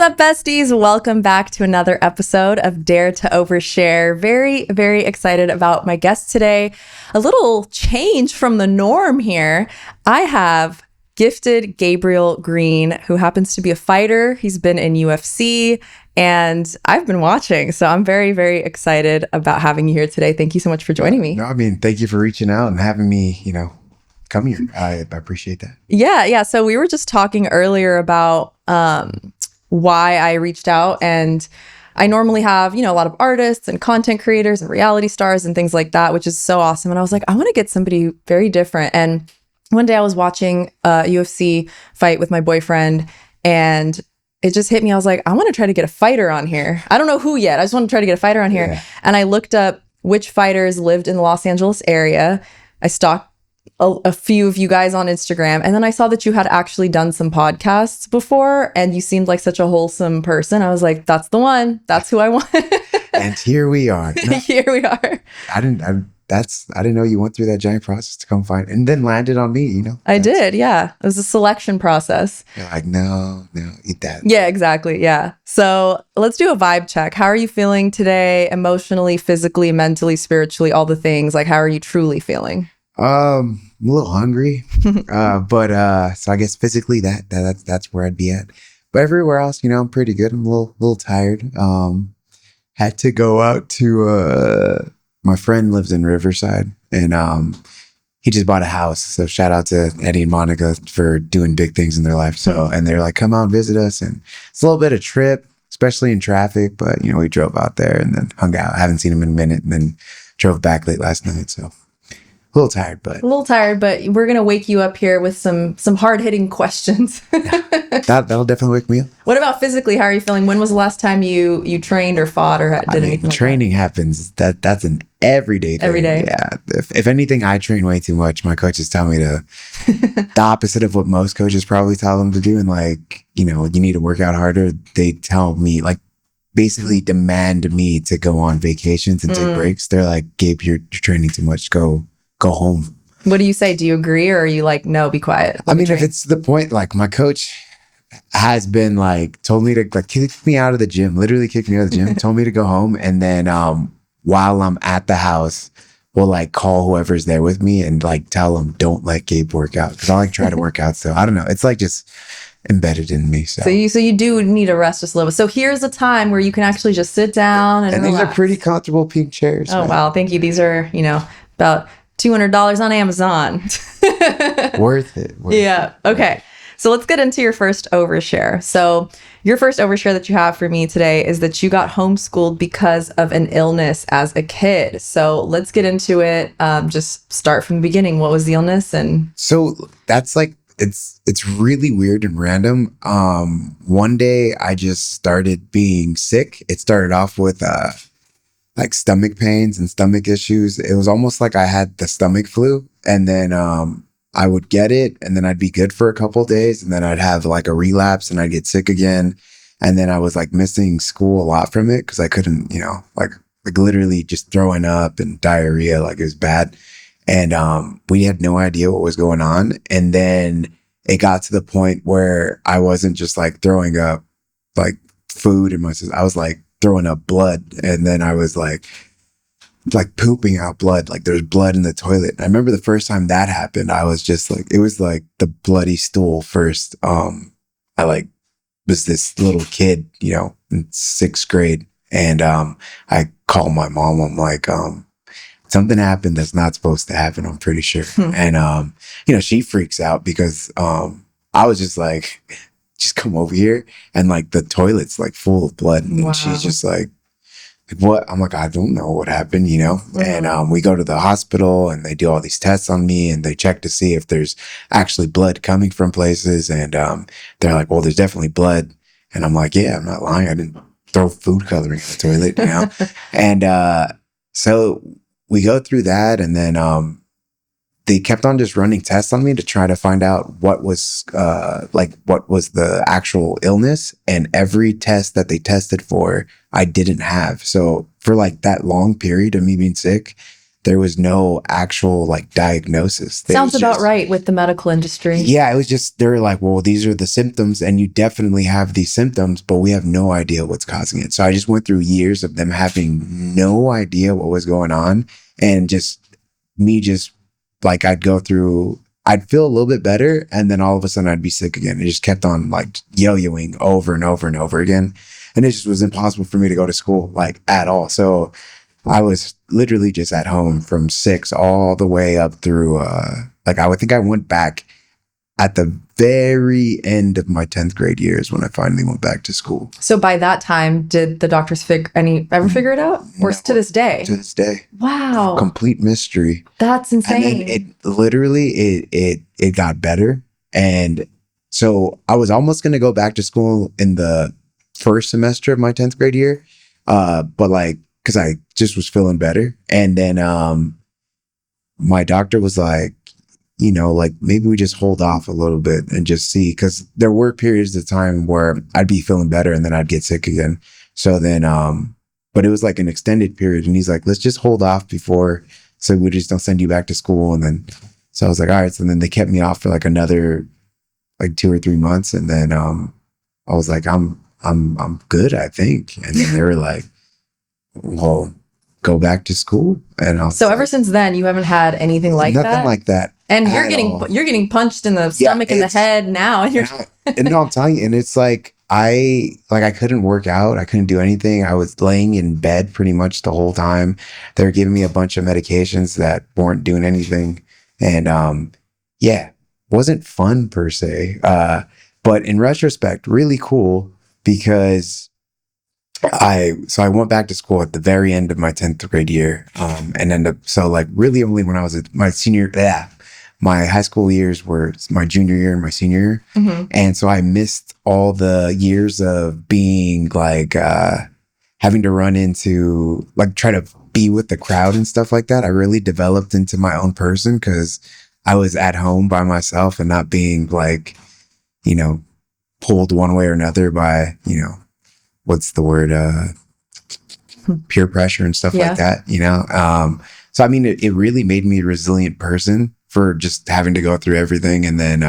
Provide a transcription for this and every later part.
What's up, besties? Welcome back to another episode of Dare to Overshare. Very, very excited about my guest today. A little change from the norm here. I have Gifted Gabriel Green, who happens to be a fighter. He's been in UFC, and I've been watching. So I'm very, very excited about having you here today. Thank you so much for joining me. No, I mean, thank you for reaching out and having me, come here. I appreciate that. Yeah. So we were just talking earlier about why I reached out, and I normally have, a lot of artists and content creators and reality stars and things like that, which is so awesome. And I was like, I want to get somebody very different. And one day I was watching a UFC fight with my boyfriend, and it just hit me. I was like, I want to try to get a fighter on here. I don't know who yet. I just want to try to get a fighter on here. Yeah. And I looked up which fighters lived in the Los Angeles area. I stalked a few of you guys on Instagram, and then I saw that you had actually done some podcasts before, and you seemed like such a wholesome person. I was like, that's the one. That's who I want. And here we are. No, Here we are. I didn't know you went through that giant process to come find, and then landed on me. I did. Yeah. It was a selection process. You're like, no, eat that. Yeah, exactly. Yeah. So let's do a vibe check. How are you feeling today? Emotionally, physically, mentally, spiritually, all the things. Like, how are you truly feeling? I'm a little hungry, but so I guess physically that's where I'd be at. But everywhere else, I'm pretty good. I'm a little tired. Had to go out to my friend lives in Riverside, and he just bought a house. So shout out to Eddie and Monica for doing big things in their life. So and they're like, come out and visit us, and it's a little bit of trip, especially in traffic. But we drove out there and then hung out. I haven't seen him in a minute, and then drove back late last night. So. A little tired, but we're gonna wake you up here with some hard-hitting questions. that'll definitely wake me up. What about physically? How are you feeling? When was the last time you trained or fought or did anything? Training happens. That's an everyday thing. Every day. Yeah. If anything, I train way too much. My coaches tell me to the opposite of what most coaches probably tell them to do. And you need to work out harder. They tell me basically demand me to go on vacations and take breaks. They're like, Gabe, you're training too much. Go home. What do you say? Do you agree, or are you like, no, be quiet? I mean, if it's the point, my coach has been told me to kick me out of the gym, literally kick me out of the gym, told me to go home. And then while I'm at the house, we'll call whoever's there with me and tell them, don't let Gabe work out. Cause I try to work out. So I don't know. It's just embedded in me. So you do need to rest just a little bit. So here's a time where you can actually just sit down and these relax. are pretty comfortable pink chairs. Oh, man. Wow. Thank you. These are, about $200 on Amazon. Worth it. Yeah. Okay. So let's get into your first overshare. So your first overshare that you have for me today is that you got homeschooled because of an illness as a kid. So let's get into it. Just start from the beginning. What was the illness? And so that's it's really weird and random. One day I just started being sick. It started off with stomach pains and stomach issues. It was almost like I had the stomach flu, and then I would get it, and then I'd be good for a couple of days, and then I'd have a relapse and I'd get sick again. And then I was missing school a lot from it because I couldn't, literally just throwing up and diarrhea. It was bad. And we had no idea what was going on. And then it got to the point where I wasn't just throwing up food in my system. I was throwing up blood, and then I was pooping out blood. There's blood in the toilet. And I remember the first time that happened, I was just it was the bloody stool first. I was this little kid, in 6th grade, and I called my mom. I'm like, something happened that's not supposed to happen, I'm pretty sure. And she freaks out because I was just just come over here, and the toilet's full of blood, and wow. She's just what? I'm I don't know what happened, Mm-hmm. And we go to the hospital, and they do all these tests on me, and they check to see if there's actually blood coming from places, and they're like, well, there's definitely blood. And I'm like, yeah, I'm not lying, I didn't throw food coloring in the toilet, And so we go through that, and then they kept on just running tests on me to try to find out what was the actual illness. And every test that they tested for, I didn't have. So for that long period of me being sick, there was no actual like diagnosis. Sounds about right with the medical industry. Yeah, it was just, they were like, well, these are the symptoms and you definitely have these symptoms, but we have no idea what's causing it. So I just went through years of them having no idea what was going on, and just me just like, I'd feel a little bit better, and then all of a sudden I'd be sick again. It just kept on like yo-yoing over and over and over again. And it just was impossible for me to go to school like at all. So I was literally just at home from 6 all the way up through, like I would think I went back at the very end of my 10th grade years when I finally went back to school. So by that time, did the doctors ever figure it out? Or No, to this day? To this day. Wow. Complete mystery. That's insane. And then it literally, it got better. And so I was almost going to go back to school in the first semester of my 10th grade year. But like, cause I just was feeling better. And then, my doctor was like, you know, like maybe we just hold off a little bit and just see, because there were periods of time where I'd be feeling better and then I'd get sick again. So then, but it was like an extended period, and he's like, let's just hold off before, so we just don't send you back to school. And then, so I was like, all right. So then they kept me off for like another, like 2 or 3 months. And then, I was like, I'm good, I think. And then they were like, well, go back to school. And I was so like, ever since then, you haven't had anything like that? Nothing like that. And all. you're getting punched in the stomach and the head now. And you're and no, I'm telling you, and it's like I couldn't work out. I couldn't do anything. I was laying in bed pretty much the whole time. They were giving me a bunch of medications that weren't doing anything. And yeah, wasn't fun per se. But in retrospect, really cool, because I went back to school at the very end of my 10th grade year. And ended up, so like really only when I was at my senior, my high school years were my junior year and my senior year. Mm-hmm. And so I missed all the years of being like, having to run into, like, try to be with the crowd and stuff like that. I really developed into my own person because I was at home by myself and not being like, you know, pulled one way or another by, you know, what's the word, peer pressure and stuff like that, you know? So, I mean, it really made me a resilient person for just having to go through everything. And then,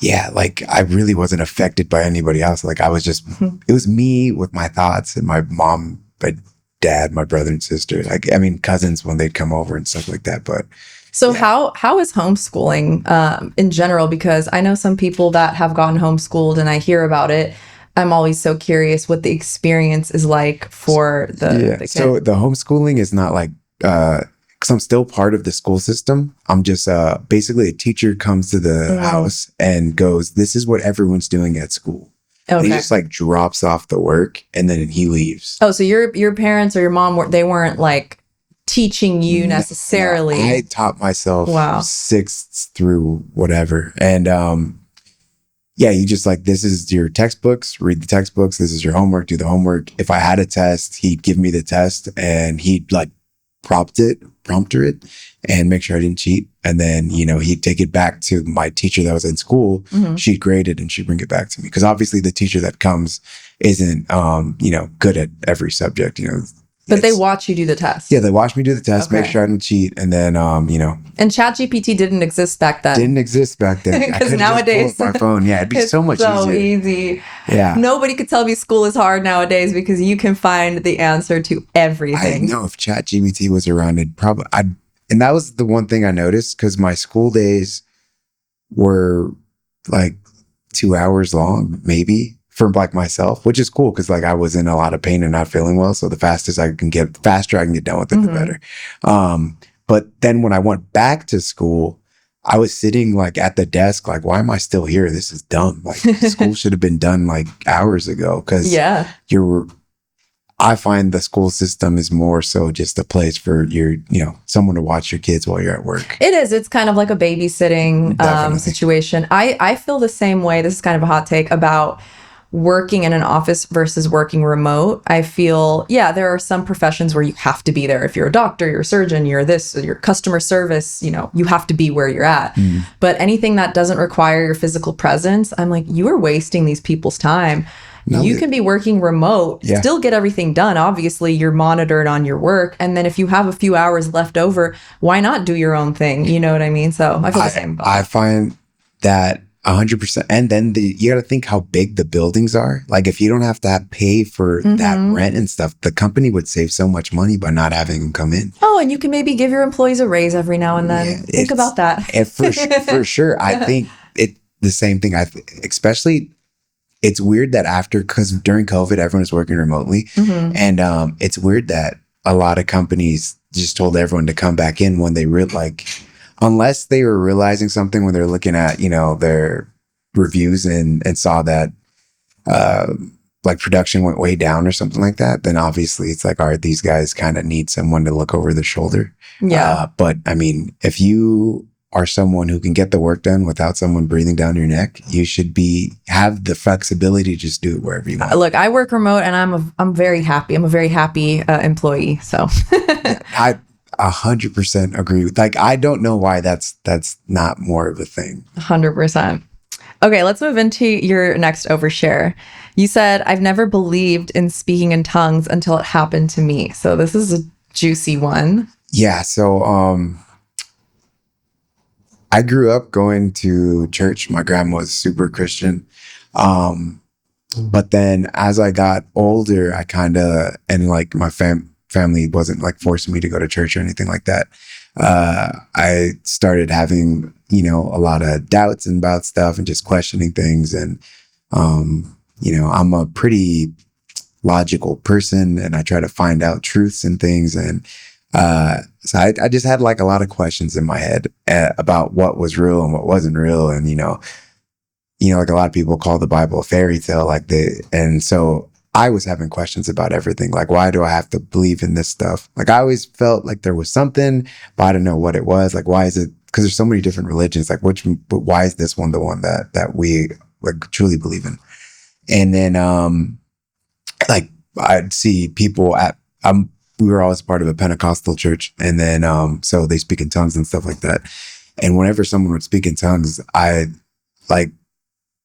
yeah, like I really wasn't affected by anybody else. Like I was just, it was me with my thoughts and my mom, my dad, my brother and sister, like, I mean, cousins when they'd come over and stuff like that. But so yeah. How is homeschooling in general? Because I know some people that have gotten homeschooled and I hear about it. I'm always so curious what the experience is like for the kid. So the homeschooling is not like, because I'm still part of the school system. I'm just basically a teacher comes to the house and goes, this is what everyone's doing at school. Okay. And he just like drops off the work and then he leaves. Oh, so your parents or your mom, they weren't like teaching you necessarily. No, I taught myself 6th through whatever. And yeah, you just like, this is your textbooks, read the textbooks. This is your homework, do the homework. If I had a test, he'd give me the test and he'd like prompter it and make sure I didn't cheat. And then, you know, he'd take it back to my teacher that was in school. Mm-hmm. She'd grade it and she'd bring it back to me. Cause obviously the teacher that comes isn't, you know, good at every subject, you know. But they watch you do the test. Yeah, they watch me do the test, make sure I didn't cheat. And then, you know. And ChatGPT didn't exist back then. Because nowadays. Just pull up my phone. Yeah, it'd be so much so easier. Easy. Yeah. Nobody could tell me school is hard nowadays because you can find the answer to everything. I know if ChatGPT was around, and that was the one thing I noticed, because my school days were like 2 hours long, maybe. For like myself, which is cool because like I was in a lot of pain and not feeling well. So the faster I can get done with it, the better. But then when I went back to school, I was sitting like at the desk, like, why am I still here? This is dumb. Like school should have been done like hours ago. Cause I find the school system is more so just a place for someone to watch your kids while you're at work. It is. It's kind of like a babysitting situation. I feel the same way. This is kind of a hot take about working in an office versus working remote. I feel, there are some professions where you have to be there. If you're a doctor, you're a surgeon, you're customer service, you know, you have to be where you're at. But anything that doesn't require your physical presence, I'm like, you are wasting these people's time. No, You can be working remote, Yeah. still get everything done. Obviously, you're monitored on your work. And then if you have a few hours left over, why not do your own thing? You know what I mean? So I feel the same about I that. find that 100%. And then you got to think how big the buildings are. Like if you don't have to pay for that rent and stuff, the company would save so much money by not having them come in. Oh, and you can maybe give your employees a raise every now and then. Yeah, Think about that. For sure. I think the same thing. Especially it's weird that because during COVID, everyone was working remotely. And it's weird that a lot of companies just told everyone to come back in when they unless they were realizing something when they're looking at, their reviews and saw that like production went way down or something like that, then obviously it's like, all right, these guys kind of need someone to look over their shoulder. Yeah. But I mean, if you are someone who can get the work done without someone breathing down your neck, you should have the flexibility to just do it wherever you want. Look, I work remote and I'm very happy. I'm a very happy employee. So I 100% agree with, like, I don't know why that's not more of a thing. 100%. Okay, let's move into your next overshare. You said, I've never believed in speaking in tongues until it happened to me. So this is a juicy one. Yeah. So, I grew up going to church. My grandma was super Christian. But then as I got older, I and like my family wasn't like forcing me to go to church or anything like that. I started having, a lot of doubts about stuff and just questioning things. And, I'm a pretty logical person and I try to find out truths and things. And so I just had like a lot of questions in my head about what was real and what wasn't real. And, like a lot of people call the Bible a fairy tale, and so I was having questions about everything. Like, why do I have to believe in this stuff? Like, I always felt like there was something, but I didn't know what it was. Like, why is it? Because there's so many different religions. Like, but why is this one the one that we like truly believe in? And then, like, I'd see people we were always part of a Pentecostal church, and then so they speak in tongues and stuff like that. And whenever someone would speak in tongues, I like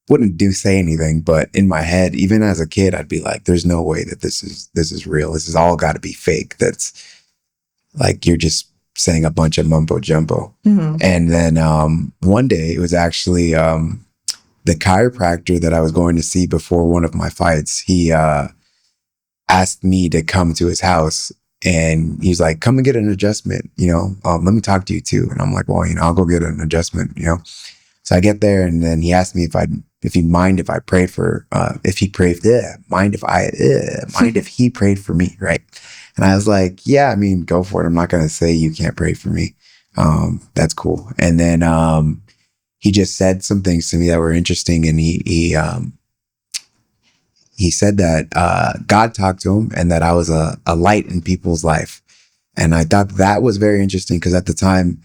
wouldn't say anything, but in my head, even as a kid, I'd be like, there's no way that this is real. This is all got to be fake. That's like, you're just saying a bunch of mumbo jumbo. And then one day, it was actually the chiropractor that I was going to see before one of my fights. He asked me to come to his house, and he's like, come and get an adjustment, let me talk to you too. And I'm like, well, I'll go get an adjustment, So I get there, and then he asked me if he'd mind if I prayed for, mind if he prayed for me, right? And I was like, yeah, I mean, go for it. I'm not going to say you can't pray for me. That's cool. And then he just said some things to me that were interesting, and he said that God talked to him and that I was a light in people's life. And I thought that was very interesting because at the time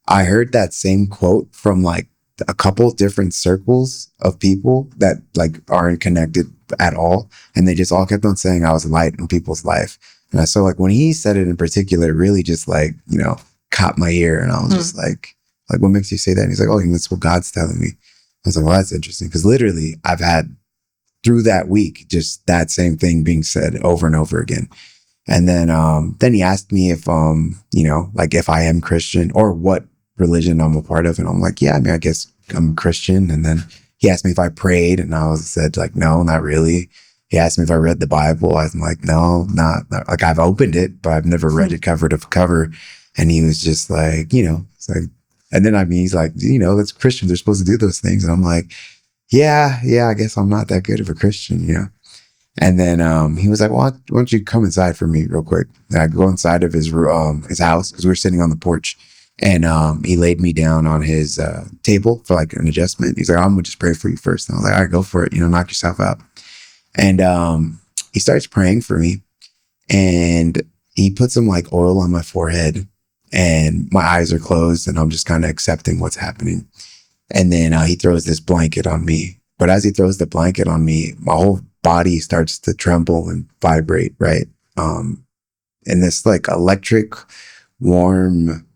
I heard that same quote from like a couple different circles of people that like aren't connected at all. And they just all kept on saying I was a light in people's life. And so like when he said it in particular, it really just like, caught my ear. And I was just like, what makes you say that? And he's like, oh, that's what God's telling me. I was like, well, that's interesting. Because literally I've had through that week, just that same thing being said over and over again. And then he asked me if, like if I am Christian or what religion I'm a part of. And I'm like, yeah, I mean, I guess I'm a Christian. And then he asked me if I prayed, and I said like, no, not really. He asked me if I read the Bible. I'm like, no, not like I've opened it, but I've never read it cover to cover. And he was just like, it's like, and then he's like, that's Christians. They're supposed to do those things. And I'm like, yeah, I guess I'm not that good of a Christian, And then he was like, well, why don't you come inside for me real quick? And I go inside of his house because we were sitting on the porch, and he laid me down on his table for like an adjustment. He's like, I'm gonna just pray for you first. And I was like, all right, go for it. Knock yourself out. And he starts praying for me, and he put some like oil on my forehead, and my eyes are closed, and I'm just kind of accepting what's happening. And then he throws this blanket on me. But as he throws the blanket on me, my whole body starts to tremble and vibrate, right? And this like electric, warm,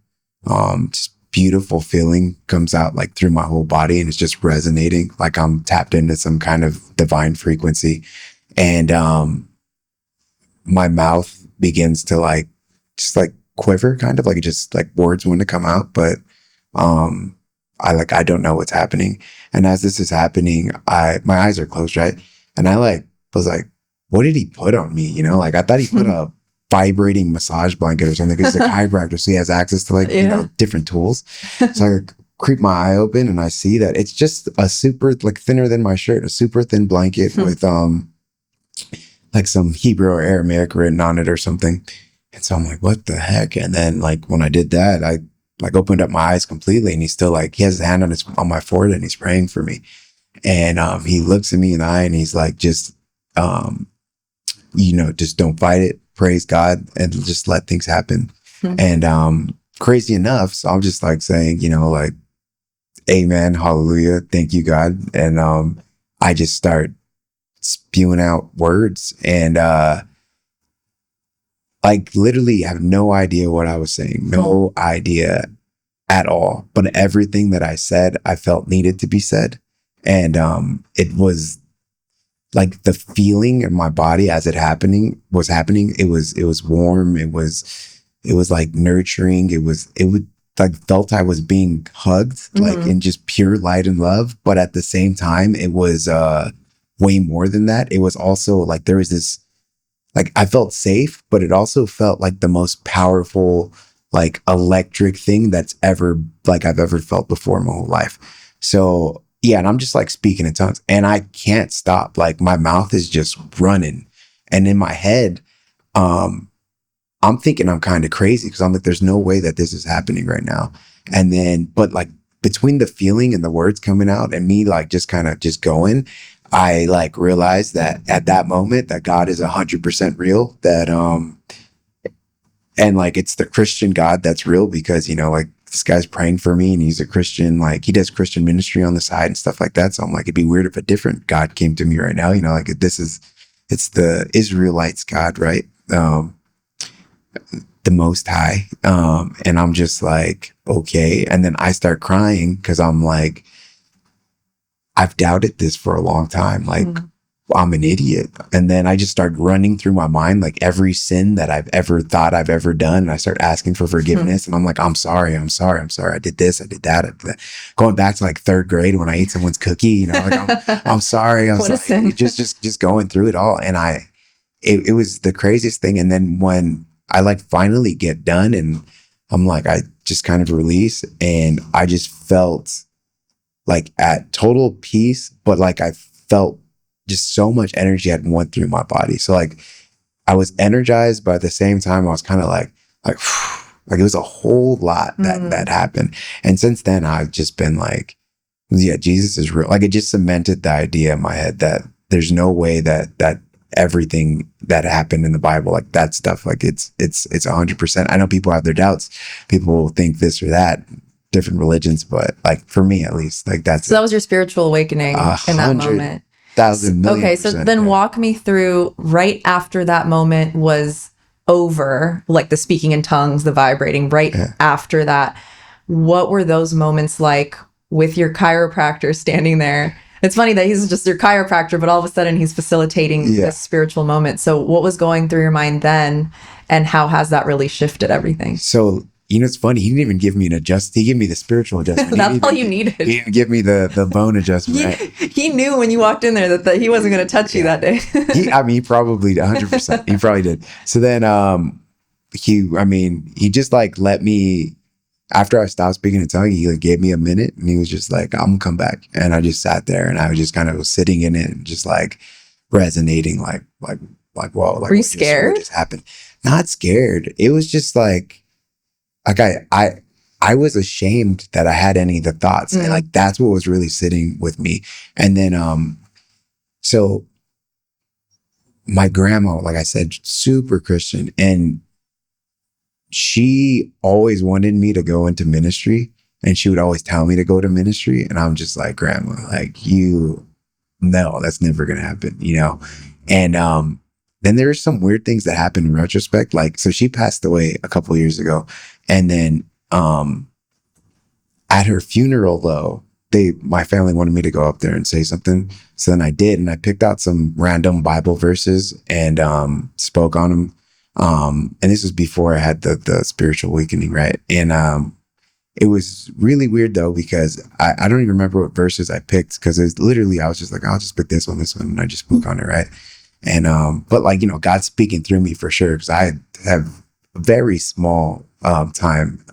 just beautiful feeling comes out like through my whole body, and it's just resonating like I'm tapped into some kind of divine frequency. And my mouth begins to like just like quiver, kind of like it just like words want to come out, but I don't know what's happening. And as this is happening, my eyes are closed, right? And I like was like, what did he put on me? You know, like I thought he put a vibrating massage blanket or something, because he's a chiropractor, so he has access to like, you know, different tools. So I creep my eye open and I see that it's just a super, like thinner than my shirt, a super thin blanket with like some Hebrew or Aramaic written on it or something. And so I'm like, what the heck? And then like when I did that, I like opened up my eyes completely, and he's still like, he has his hand on my forehead and he's praying for me. And he looks at me in the eye and he's like, just you know, just don't fight it, praise God, and just let things happen. And crazy enough, so I'm just like saying, you know, like, amen, hallelujah, thank you, God. And I just start spewing out words, and like literally have no idea what I was saying, no idea at all. But everything that I said, I felt needed to be said. And it was like the feeling in my body as it was happening. It was warm. It was like nurturing. It would like felt I was being hugged, like in just pure light and love. But at the same time, it was way more than that. It was also like there was this, like I felt safe, but it also felt like the most powerful, like electric thing that's ever, like I've ever felt before in my whole life. So yeah, and I'm just like speaking in tongues and I can't stop. Like my mouth is just running. And in my head, I'm thinking I'm kind of crazy, because I'm like, there's no way that this is happening right now. And then, but like between the feeling and the words coming out and me like just kind of just going, I like realized that at that moment that God is 100% real, that, and like, it's the Christian God that's real, because, you know, like this guy's praying for me and he's a Christian, like he does Christian ministry on the side and stuff like that. So I'm like, it'd be weird if a different God came to me right now, you know, like it's the Israelites God, right? The Most High. And I'm just like, okay. And then I start crying, because I'm like, I've doubted this for a long time. Like, I'm an idiot. And then I just start running through my mind, like every sin that I've ever thought I've ever done. And I start asking for forgiveness. And I'm like, I'm sorry. I did this. I did that. I did that. Going back to like third grade when I ate someone's cookie, you know, like I'm sorry. I'm sorry. Just going through it all. And it was the craziest thing. And then when I like finally get done and I'm like, I just kind of release, and I just felt like at total peace, but like I felt just so much energy had went through my body. So like I was energized, but at the same time I was kind of like it was a whole lot that happened. And since then I've just been like, yeah, Jesus is real. Like it just cemented the idea in my head that there's no way that everything that happened in the Bible, like that stuff, like it's 100%. I know people have their doubts. People think this or that, different religions, but like for me at least, like that's so that was your spiritual awakening in that moment. 100,000 million. Okay, so then walk me through right after that moment was over, like the speaking in tongues, the vibrating, right after that. What were those moments like with your chiropractor standing there? It's funny that he's just your chiropractor, but all of a sudden he's facilitating this spiritual moment. So what was going through your mind then, and how has that really shifted everything? So, you know, it's funny. He didn't even give me an adjustment. He gave me the spiritual adjustment. That's all you needed. He didn't give me the bone adjustment. Right? He knew when you walked in there that he wasn't going to touch you that day. He probably 100%. He probably did. So then he just like let me, after I stopped speaking in tongues, he like gave me a minute and he was just like, I'm gonna come back. And I just sat there and I was just kind of sitting in it and just like resonating like, whoa. Like, were you scared? What just happened? Not scared. It was just like I was ashamed that I had any of the thoughts. And like, that's what was really sitting with me. And then, so my grandma, like I said, super Christian, and she always wanted me to go into ministry, and she would always tell me to go to ministry. And I'm just like, Grandma, like no, that's never going to happen, you know? And, then there's some weird things that happened in retrospect. Like, so she passed away a couple of years ago. And then, At her funeral though, my family wanted me to go up there and say something. So then I did, and I picked out some random Bible verses and spoke on them. And this was before I had the spiritual awakening, right? And it was really weird though, because I don't even remember what verses I picked, because it's literally, I was just like, I'll just pick this one, and I just spoke on it, right? And but like, you know, God's speaking through me for sure, because I have very small time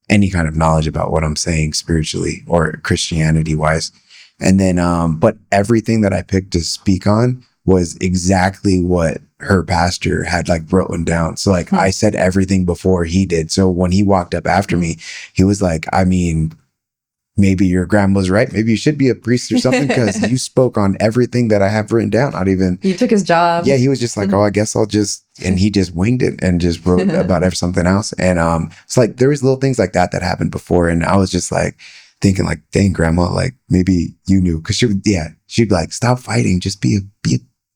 any kind of knowledge about what I'm saying spiritually or Christianity wise. And then but everything that I picked to speak on was exactly what her pastor had like written down. So like I said everything before he did. So when he walked up after me, he was like, I mean, maybe your grandma's right. Maybe you should be a priest or something, because you spoke on everything that I have written down. Not even. You took his job. Yeah, he was just like, oh, I guess I'll just, and he just winged it and just wrote about something else. And it's like there was little things like that happened before, and I was just like thinking like, dang, grandma, like maybe you knew, because she'd be like, stop fighting, just be a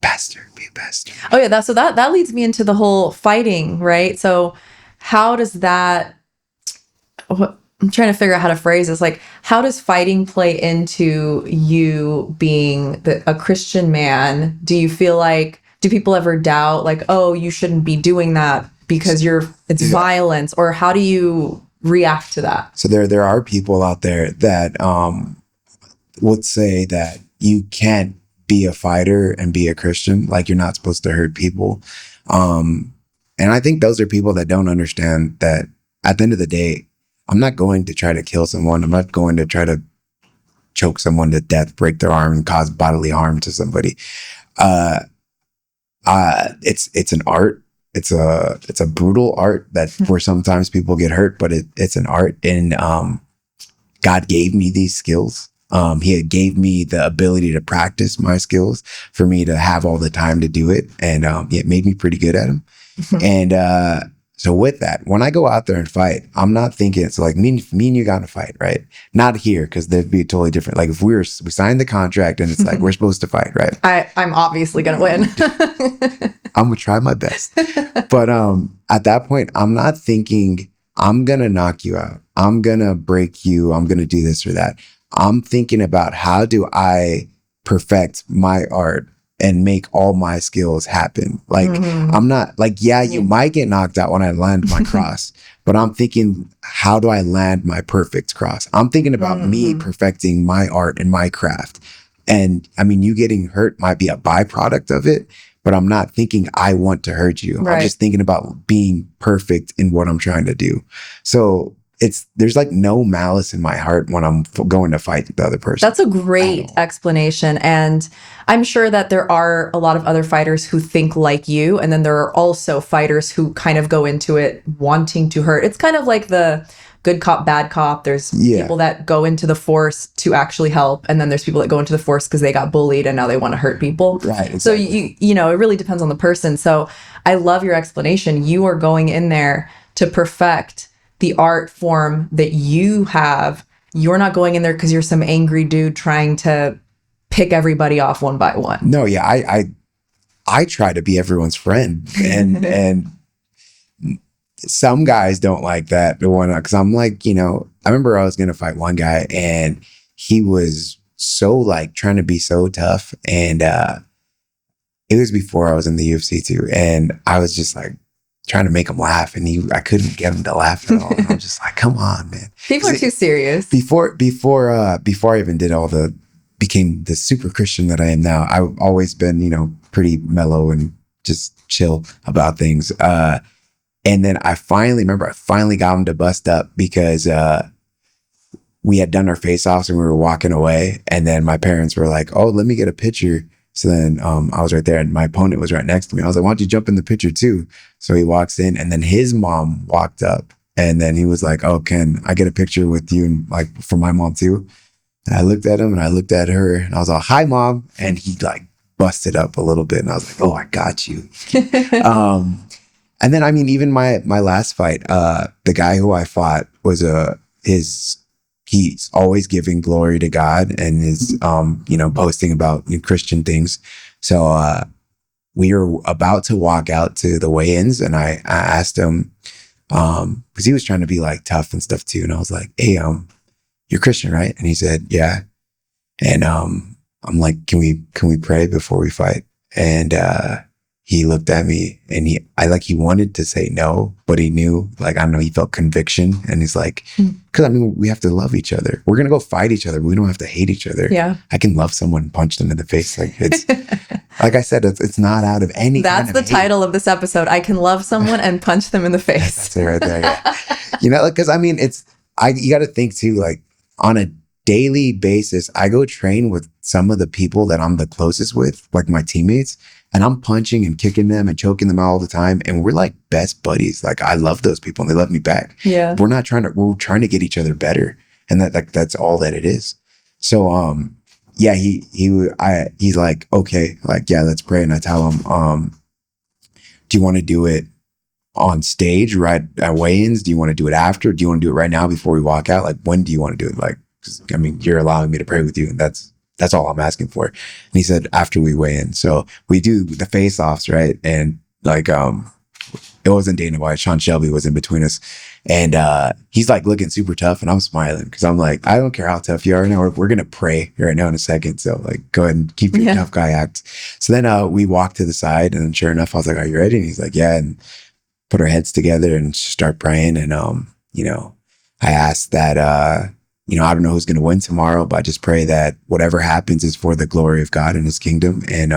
pastor, be a pastor. Oh yeah, that leads me into the whole fighting, right? So how does that? I'm trying to figure out how to phrase this. Like, how does fighting play into you being a Christian man? Do you feel like, do people ever doubt like, oh, you shouldn't be doing that because it's violence? Or how do you react to that? So there are people out there that would say that you can't be a fighter and be a Christian. Like, you're not supposed to hurt people. And I think those are people that don't understand that at the end of the day, I'm not going to try to kill someone. I'm not going to try to choke someone to death, break their arm, and cause bodily harm to somebody. It's an art. It's a brutal art that where sometimes people get hurt, but it's an art. And God gave me these skills. He gave me the ability to practice my skills for me to have all the time to do it. And it made me pretty good at them. And so with that, when I go out there and fight, I'm not thinking it's like me and you got to fight, right? Not here, because that'd be totally different. Like if we signed the contract and it's like we're supposed to fight, right? I'm obviously gonna win. I'm gonna try my best, but at that point, I'm not thinking I'm gonna knock you out, I'm gonna break you, I'm gonna do this or that. I'm thinking about how do I perfect my art and make all my skills happen. Like, I'm not like, yeah, you might get knocked out when I land my cross, but I'm thinking, how do I land my perfect cross? I'm thinking about me perfecting my art and my craft. And I mean, you getting hurt might be a byproduct of it, but I'm not thinking I want to hurt you. Right. I'm just thinking about being perfect in what I'm trying to do. So there's like no malice in my heart when I'm going to fight the other person. That's a great explanation. And I'm sure that there are a lot of other fighters who think like you. And then there are also fighters who kind of go into it wanting to hurt. It's kind of like the good cop, bad cop. There's people that go into the force to actually help. And then there's people that go into the force because they got bullied and now they want to hurt people. Right. Exactly. So, you know, it really depends on the person. So I love your explanation. You are going in there to perfect the art form that you have. You're not going in there because you're some angry dude trying to pick everybody off one by one. No, yeah, I try to be everyone's friend, and some guys don't like that. The one, because I'm like, you know, I remember I was gonna fight one guy, and he was so like trying to be so tough, and it was before I was in the UFC too, and I was just like trying to make him laugh, and I couldn't get him to laugh at all. And I'm just like, come on, man. People are too serious. Before I even became the super Christian that I am now, I've always been, you know, pretty mellow and just chill about things. And then I finally got him to bust up because we had done our face-offs and we were walking away. And then my parents were like, oh, let me get a picture. So then I was right there and my opponent was right next to me. I was like, why don't you jump in the picture too? So he walks in, and then his mom walked up, and then he was like, oh, can I get a picture with you and like for my mom too? And I looked at him and I looked at her and I was like, hi, mom. And he like busted up a little bit. And I was like, oh, I got you. And then, I mean, even my last fight, the guy who I fought was he's always giving glory to God and is, you know, posting about Christian things. So we were about to walk out to the weigh-ins, and I asked him, because he was trying to be like tough and stuff too. And I was like, hey, you're Christian, right? And he said, yeah. And I'm like, can we pray before we fight? And he looked at me and he wanted to say no, but he knew, like, I don't know, he felt conviction. And he's like, because I mean, we have to love each other. We're gonna go fight each other, but we don't have to hate each other. Yeah. I can love someone and punch them in the face. Like, it's like I said, it's not out of any That's the title of this episode. I can love someone and punch them in the face. That's it right there. Yeah. You know, because I mean, you got to think too, like, on a daily basis, I go train with some of the people that I'm the closest with, like my teammates, and I'm punching and kicking them and choking them all the time. And we're like best buddies. Like, I love those people and they love me back. Yeah. We're trying to get each other better. And that's all that it is. So, yeah, he's like, okay, like, yeah, let's pray. And I tell him, do you want to do it on stage right at weigh-ins? Do you want to do it after? Do you want to do it right now before we walk out? Like, when do you want to do it? Like, 'cause, I mean, you're allowing me to pray with you, and that's all I'm asking for. And he said, after we weigh in. So we do the face-offs, right? And like, it wasn't Dana White. Sean Shelby was in between us. And he's like looking super tough, and I'm smiling because I'm like, I don't care how tough you are right now. We're going to pray right now in a second. So like, go ahead and keep your tough guy act. So then we walked to the side, and then sure enough, I was like, are you ready? And he's like, yeah. And put our heads together and start praying. And, you know, I asked that, you know, I don't know who's going to win tomorrow, but I just pray that whatever happens is for the glory of God and his kingdom. And,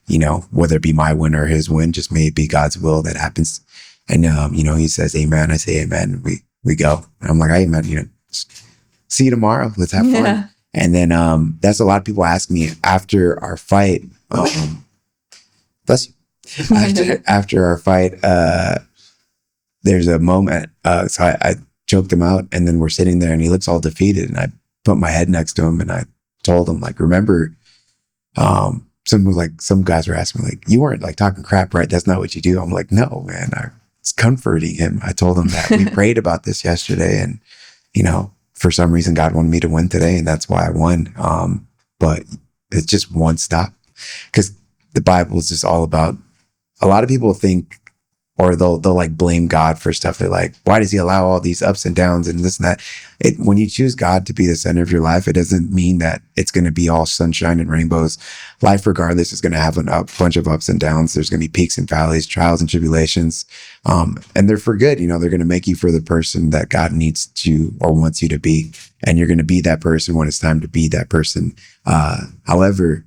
you know, whether it be my win or his win, just may it be God's will that happens. And, you know, he says, amen. I say, amen. We go. And I'm like, amen. You know, see you tomorrow. Let's have fun. Yeah. And then, that's a lot of people ask me after our fight, bless you. After our fight, there's a moment, so I choked him out, and then we're sitting there and he looks all defeated, and I put my head next to him and I told him, like, remember, some guys were asking me, like, you weren't like talking crap, right? That's not what you do. I'm like, no, man, I was comforting him. I told him that we prayed about this yesterday, and, you know, for some reason God wanted me to win today, and that's why I won. But it's just one stop, because the Bible is just all about, a lot of people think, or they'll like blame God for stuff. They're like, why does he allow all these ups and downs and this and that? When you choose God to be the center of your life, it doesn't mean that it's going to be all sunshine and rainbows. Life, regardless, is going to have a bunch of ups and downs. There's going to be peaks and valleys, trials and tribulations. And they're for good. You know, they're going to make you for the person that God needs to or wants you to be. And you're going to be that person when it's time to be that person. However,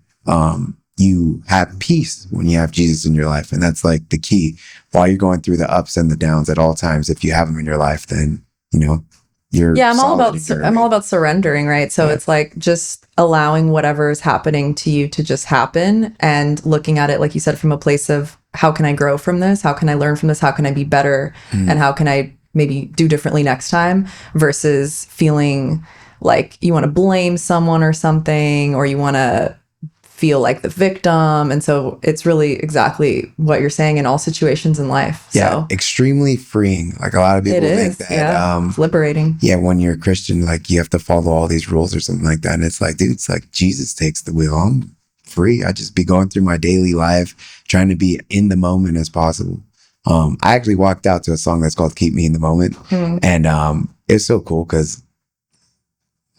you have peace when you have Jesus in your life. And that's like the key. While you're going through the ups and the downs at all times, if you have them in your life, then, you know, you're I'm all about surrendering, right? So it's like just allowing whatever is happening to you to just happen, and looking at it, like you said, from a place of, how can I grow from this? How can I learn from this? How can I be better? And how can I maybe do differently next time, versus feeling like you want to blame someone or something, or you want to feel like the victim. And so it's really exactly what you're saying in all situations in life. Yeah, so extremely freeing. Like, a lot of people think that. Yeah, it's liberating. Yeah, when you're a Christian, like, you have to follow all these rules or something like that. And it's like, dude, it's like Jesus takes the wheel. I'm free. I just be going through my daily life, trying to be in the moment as possible. I actually walked out to a song that's called Keep Me in the Moment. And it's so cool because,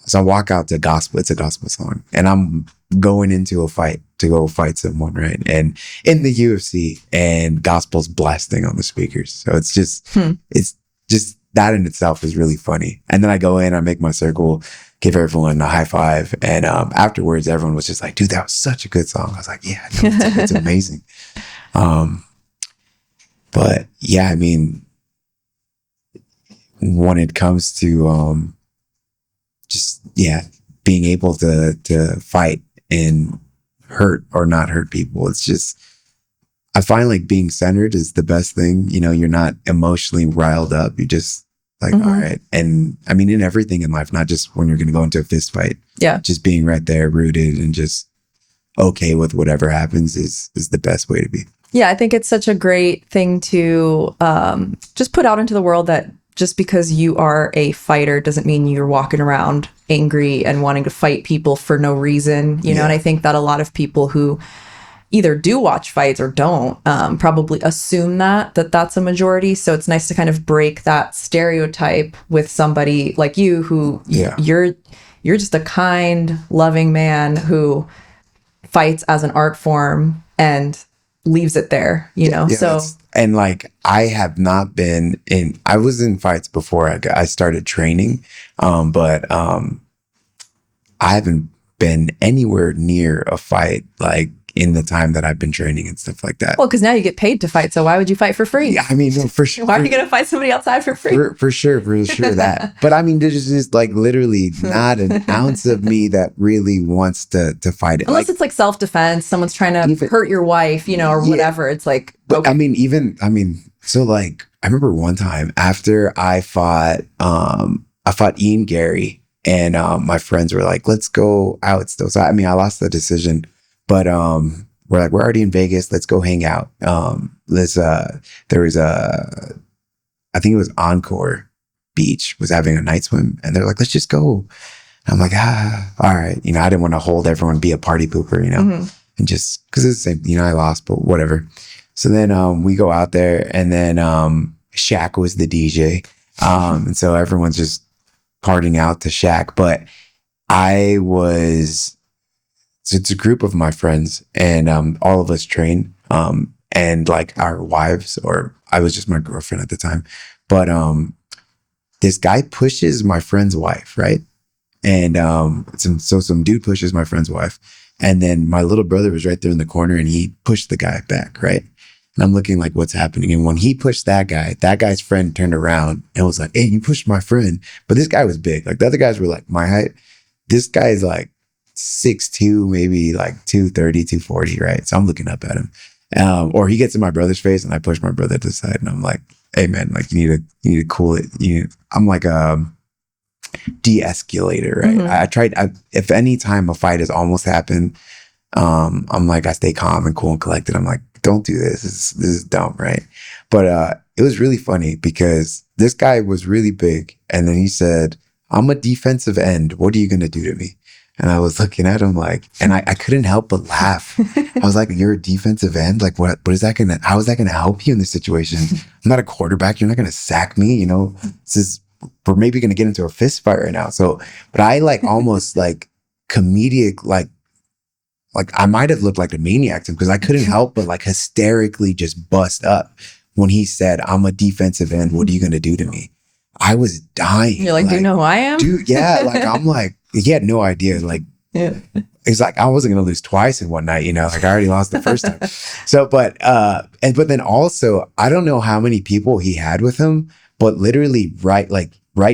so I walk out to gospel. It's a gospel song, and I'm going into a fight to go fight someone, right? And in the UFC, and gospel's blasting on the speakers. So it's just, it's just that in itself is really funny. And then I go in, I make my circle, give everyone a high five. And afterwards, everyone was just like, dude, that was such a good song. I was like, yeah, no, it's amazing. But yeah, I mean, when it comes to, just, yeah, being able to fight and hurt or not hurt people. It's just, I find like being centered is the best thing. You know, you're not emotionally riled up. You just like, all right. And I mean, in everything in life, not just when you're going to go into a fist fight. Yeah. Just being right there, rooted, and just okay with whatever happens is the best way to be. Yeah. I think it's such a great thing to just put out into the world, that just because you are a fighter doesn't mean you're walking around angry and wanting to fight people for no reason, you know? And I think that a lot of people who, either do watch fights or don't, probably assume that that's a majority. So it's nice to kind of break that stereotype with somebody like you, who you're just a kind, loving man who fights as an art form and leaves it there, you know? So, and like, I have not been I was in fights before I started training. But I haven't been anywhere near a fight, like in the time that I've been training and stuff like that. Well, because now you get paid to fight. So why would you fight for free? Yeah, I mean, no, for sure. Why are you going to fight somebody outside for free? For sure that. But I mean, there's just like literally not an ounce of me that really wants to fight it. Unless it's like self-defense, someone's trying to hurt your wife, you know, or whatever. It's like, but I mean, so like, I remember one time after I fought Ian Gary, and my friends were like, let's go out still. So I mean, I lost the decision, but we're like, we're already in Vegas. Let's go hang out. There was I think it was Encore Beach was having a night swim, and they're like, let's just go. I'm like, all right. You know, I didn't want to hold everyone, be a party pooper, you know, and just because it's the same, you know, I lost, but whatever. So then we go out there, and then Shaq was the DJ. And so everyone's just partying out to Shaq. But so it's a group of my friends, and all of us train, and like our wives, or I was just my girlfriend at the time. But this guy pushes my friend's wife, right? And some dude pushes my friend's wife. And then my little brother was right there in the corner, and he pushed the guy back, right? And I'm looking like, what's happening? And when he pushed that guy's friend turned around and was like, hey, you pushed my friend. But this guy was big. Like the other guys were like my height. This guy is like 6'2", maybe like 230, 240, right? So I'm looking up at him. Or he gets in my brother's face, and I push my brother to the side, and I'm like, hey man, like you need to cool it. I'm like a de-escalator, right? If any time a fight has almost happened, I'm like, I stay calm and cool and collected. I'm like, don't do this. This is dumb, right? But it was really funny because this guy was really big, and then he said, I'm a defensive end. What are you gonna do to me? And I was looking at him like, and I couldn't help but laugh. I was like, you're a defensive end? Like, how is that gonna help you in this situation? I'm not a quarterback. You're not gonna sack me, you know? We're maybe gonna get into a fist fight right now. So, but I like almost like comedic, like I might have looked like a maniac to him, because I couldn't help but like hysterically just bust up when he said, I'm a defensive end. What are you gonna do to me? I was dying. You're like, do you know who I am? Dude, yeah. Like, I'm like, he had no idea. Like, it's like, I wasn't going to lose twice in one night, you know, like I already lost the first time. So, but then also, I don't know how many people he had with him, but literally right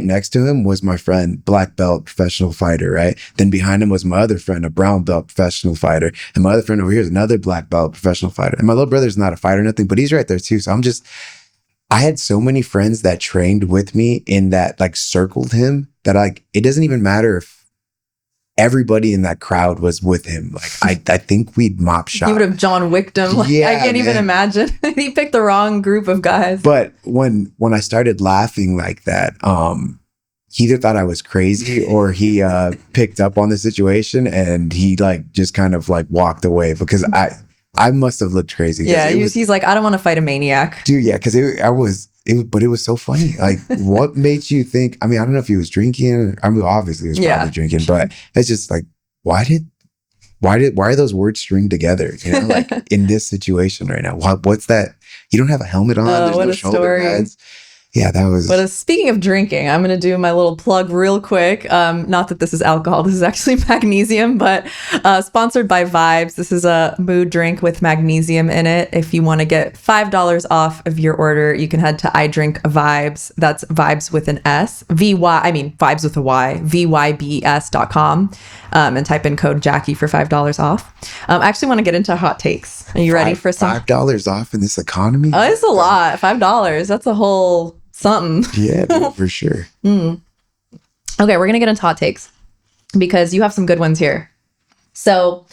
next to him was my friend, black belt professional fighter, right? Then behind him was my other friend, a brown belt professional fighter. And my other friend over here is another black belt professional fighter. And my little brother's not a fighter or nothing, but he's right there too. So I had so many friends that trained with me in that, like, circled him, that like, it doesn't even matter if everybody in that crowd was with him. Like, I think we'd mop shop. He would have John Wicked him. Like, yeah, I can't even imagine. He picked the wrong group of guys. But when I started laughing like that, he either thought I was crazy, or he picked up on the situation, and he like just kind of like walked away, because I must have looked crazy. Yeah, he's like, I don't want to fight a maniac. Dude, yeah, because but it was so funny. Like, what made you think? I mean, I don't know if he was drinking. I mean, obviously he was probably drinking, but it's just like, why are those words string together? You know, like in this situation right now. What's that? You don't have a helmet on. There's no shoulder pads. Yeah, that was. But speaking of drinking, I'm going to do my little plug real quick. Not that this is alcohol. This is actually magnesium, but sponsored by Vibes. This is a mood drink with magnesium in it. If you want to get $5 off of your order, you can head to I Drink Vibes. That's Vibes with an S. Vibes with a Y. VYBES.com. And type in code Jackie for $5 off. I actually want to get into hot takes. Are you ready for some? $5 off in this economy? Oh, it's a lot. $5. That's a whole something. Yeah, dude, for sure. Okay, we're going to get into hot takes because you have some good ones here. So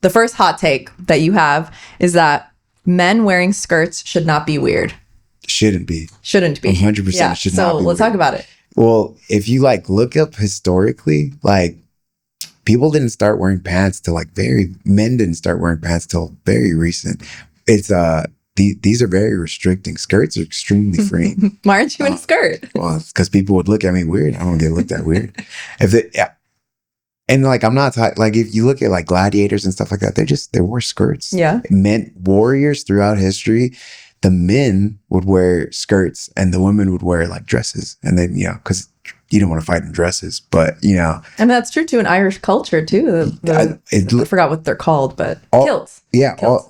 the first hot take that you have is that men wearing skirts should not be weird. Shouldn't be. 100% yeah, should not be. So let's talk about it. Well, if you like look up historically, like people didn't start wearing pants till like men didn't start wearing pants till very recent. It's these are very restricting. Skirts are extremely freeing. Why aren't you in a skirt? Well, it's because people would look at me weird. I don't get looked at weird. Yeah. And like, I'm not like, if you look at like gladiators and stuff like that, they wore skirts. Yeah. Men, warriors throughout history, the men would wear skirts and the women would wear like dresses. And then, because you don't want to fight in dresses, but and that's true too in Irish culture too. I forgot what they're called, but kilts. Yeah. Kilts.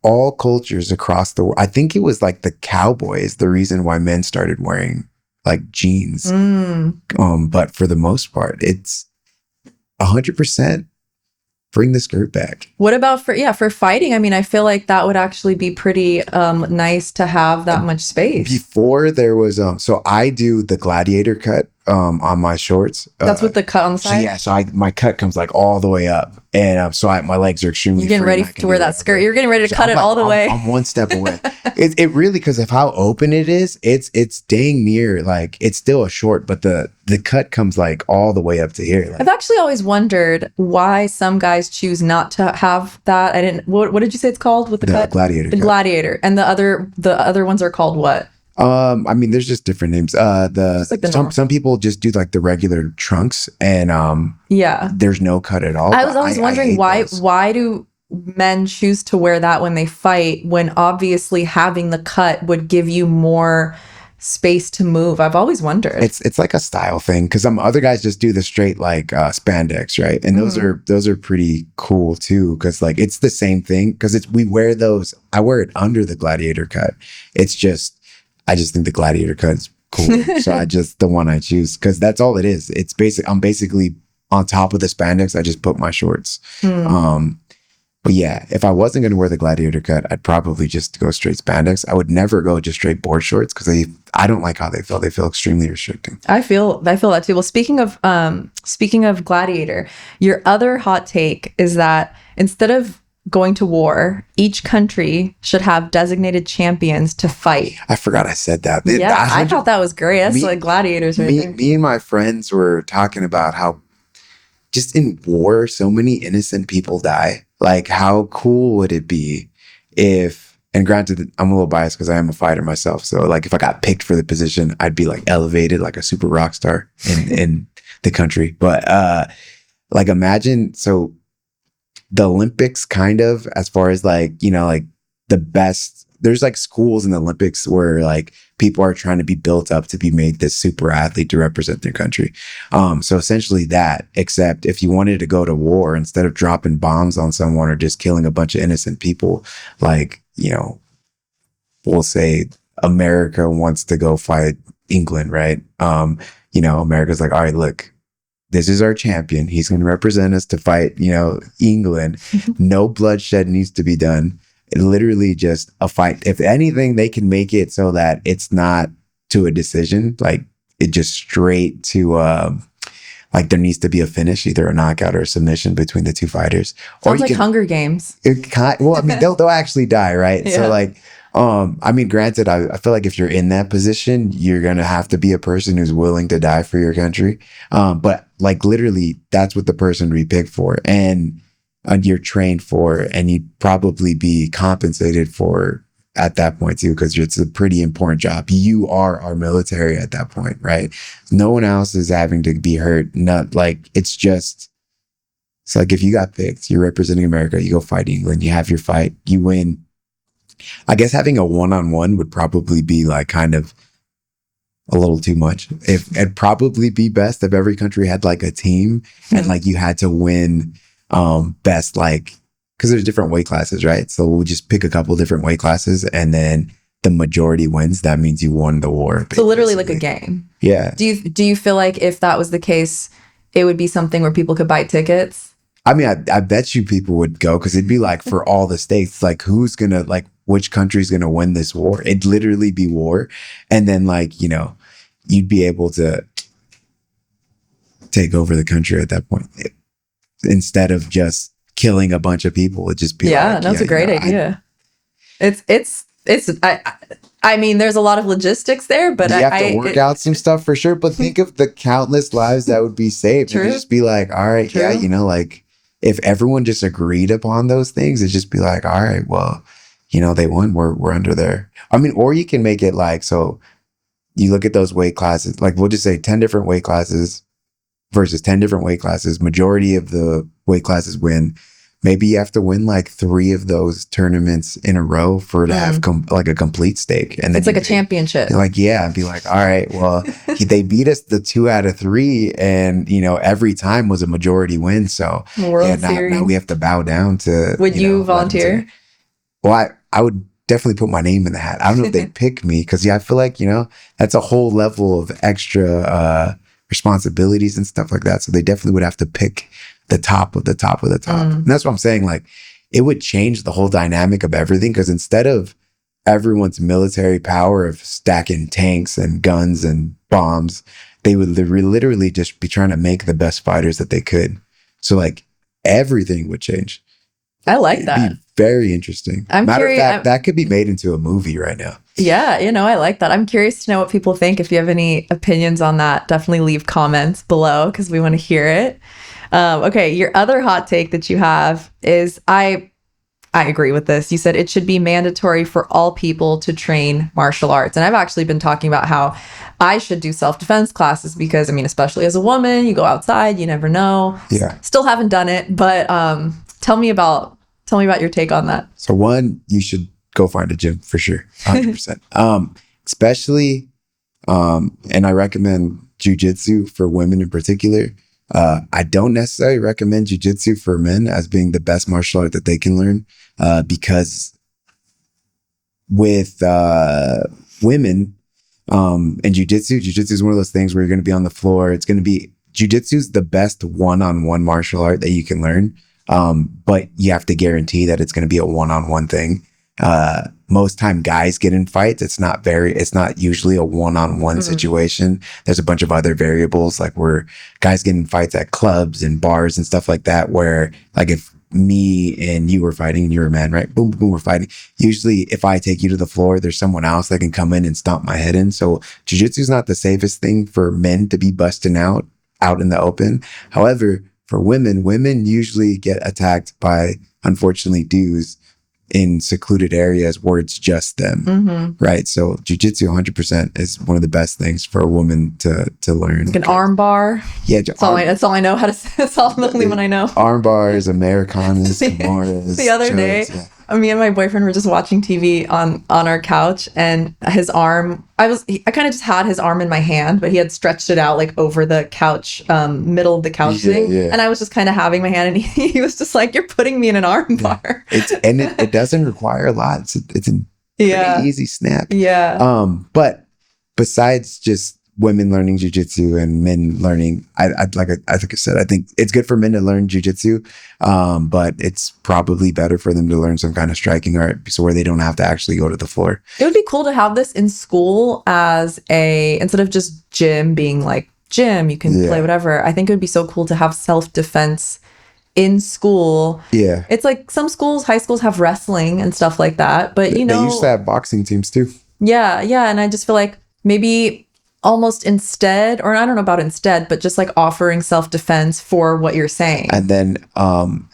All cultures across the world. I think it was like the cowboy is the reason why men started wearing like jeans. But for the most part, it's 100% bring the skirt back. What about for fighting? I mean, I feel like that would actually be pretty nice to have that much space. Before there was so I do the gladiator cut on my shorts. That's with the cut on the side? So my cut comes like all the way up. And my legs are extremely You're getting ready to wear that skirt. You're getting ready to cut it all the way. I'm one step away. It really, because of how open it is, it's dang near, like, it's still a short, but the cut comes like all the way up to here. Like, I've actually always wondered why some guys choose not to have that. What did you say it's called with the cut? Gladiator the cut. Gladiator. And the other ones are called what? I mean, there's just different names. Some people just do like the regular trunks, and there's no cut at all. I was always wondering why do men choose to wear that when they fight, when obviously having the cut would give you more space to move. I've always wondered. It's like a style thing, because some other guys just do the straight like spandex, right? And those are pretty cool too, because like it's the same thing, because we wear those. I wear it under the gladiator cut. I just think the gladiator cut is cool. So the one I choose, because that's all it is. I'm basically on top of the spandex. I just put my shorts. But yeah, if I wasn't going to wear the gladiator cut, I'd probably just go straight spandex. I would never go just straight board shorts, because I don't like how they feel. They feel extremely restricting. I feel that too. Well, speaking of gladiator, your other hot take is that instead of going to war, each country should have designated champions to fight. I forgot I said that. I thought that was great. That's like gladiators. Me and my friends were talking about how just in war, so many innocent people die. Like, how cool would it be if, and granted, I'm a little biased because I am a fighter myself. So like, if I got picked for the position, I'd be like elevated like a super rock star in the country. But like, imagine, so the Olympics, kind of, as far as like, like the best, there's like schools in the Olympics where like people are trying to be built up to be made this super athlete to represent their country. So essentially that, except if you wanted to go to war, instead of dropping bombs on someone or just killing a bunch of innocent people, like, we'll say America wants to go fight England, right? America's like, all right, look, this is our champion. He's going to represent us to fight, England. No bloodshed needs to be done. Literally just a fight. If anything, they can make it so that it's not to a decision, like it just straight to like there needs to be a finish, either a knockout or a submission between the two fighters. Sounds like Hunger Games. Well, I mean, they'll actually die, right? Yeah. So like, I mean, granted, I feel like if you're in that position, you're gonna have to be a person who's willing to die for your country. But like literally, that's what the person would be picked for, and you're trained for, and you'd probably be compensated for at that point too, because it's a pretty important job. You are our military at that point, right? No one else is having to be hurt. Not like it's like if you got picked, you're representing America, you go fight England, you have your fight, you win. I guess having a one-on-one would probably be like kind of a little too much. It'd probably be best if every country had like a team and like you had to win best, like, because there's different weight classes, right? So we'll just pick a couple different weight classes, and then the majority wins. That means you won the war. So literally like a game. Yeah. Do you feel like if that was the case, it would be something where people could buy tickets? I mean, I bet you people would go, because it'd be like for all the states, like who's gonna, like, which country's gonna win this war? It'd literally be war. And then like, you'd be able to take over the country at that point. Instead of just killing a bunch of people, it'd just be that's a great idea. It's it's I mean, there's a lot of logistics there, but you have to work out some stuff for sure. But think of the countless lives that would be saved. True. And just be like, all right, True. yeah, you know, like if everyone just agreed upon those things, it'd just be like, all right, well, you know, they won. We're under there. I mean, or you can make it like, so you look at those weight classes, like we'll just say 10 different weight classes versus 10 different weight classes. Majority of the weight classes win. Maybe you have to win like 3 of those tournaments in a row for to have like a complete stake. And then it's like a championship. Like, yeah, and be like, all right, well, they beat us the 2 out of 3, and you know, every time was a majority win. So World Series. now we have to bow down to. Would you volunteer? Well, I would definitely put my name in the hat. I don't know if they'd pick me because I feel like, you know, that's a whole level of extra responsibilities and stuff like that. So they definitely would have to pick the top of the top of the top. And that's what I'm saying. Like, it would change the whole dynamic of everything, because instead of everyone's military power of stacking tanks and guns and bombs, they would literally just be trying to make the best fighters that they could. So like everything would change. I like that. Be very interesting. Matter of fact, that could be made into a movie right now. Yeah, you know, I like that. I'm curious to know what people think. If you have any opinions on that, definitely leave comments below because we want to hear it. Okay, your other hot take that you have is I agree with this. You said it should be mandatory for all people to train martial arts. And I've actually been talking about how I should do self-defense classes because, I mean, especially as a woman, you go outside, you never know. Yeah. Still haven't done it, but tell me about your take on that. So one, you should go find a gym for sure. 100%. Especially, and I recommend jujitsu for women in particular. I don't necessarily recommend jujitsu for men as being the best martial art that they can learn, because with women and jujitsu is one of those things where you're going to be on the floor. It's going to be, jujitsu is the best one-on-one martial art that you can learn, but you have to guarantee that it's going to be a one-on-one thing. Most time guys get in fights. It's not usually a one-on-one situation. There's a bunch of other variables, like where guys get in fights at clubs and bars and stuff like that, where like if me and you were fighting and you're a man, right? Boom, boom, we're fighting. Usually if I take you to the floor, there's someone else that can come in and stomp my head in. So jiu-jitsu is not the safest thing for men to be busting out in the open. However, for women usually get attacked by, unfortunately, dudes in secluded areas where it's just them, right? So jiu-jitsu 100% is one of the best things for a woman to learn. Like an arm bar. Yeah. That's all I know how to say. That's all the only one I know. Arm bars, Americanas, Kimuras. The other day, me and my boyfriend were just watching TV on our couch, and his arm, I kind of just had his arm in my hand, but he had stretched it out like over the couch, middle of the couch thing. Yeah. And I was just kind of having my hand, and he was just like, "You're putting me in an arm bar." It doesn't require a lot. It's a pretty easy snap. Yeah. But besides just women learning jiu-jitsu and men learning, I like I said, I think it's good for men to learn jiu-jitsu, but it's probably better for them to learn some kind of striking art, so where they don't have to actually go to the floor. It would be cool to have this in school as instead of just gym being like gym, you can play whatever. I think it would be so cool to have self-defense in school. Yeah. It's like some schools, high schools have wrestling and stuff like that, but you know, they used to have boxing teams too. Yeah. And I just feel like maybe almost instead, or I don't know about instead, but just like offering self-defense for what you're saying. And then one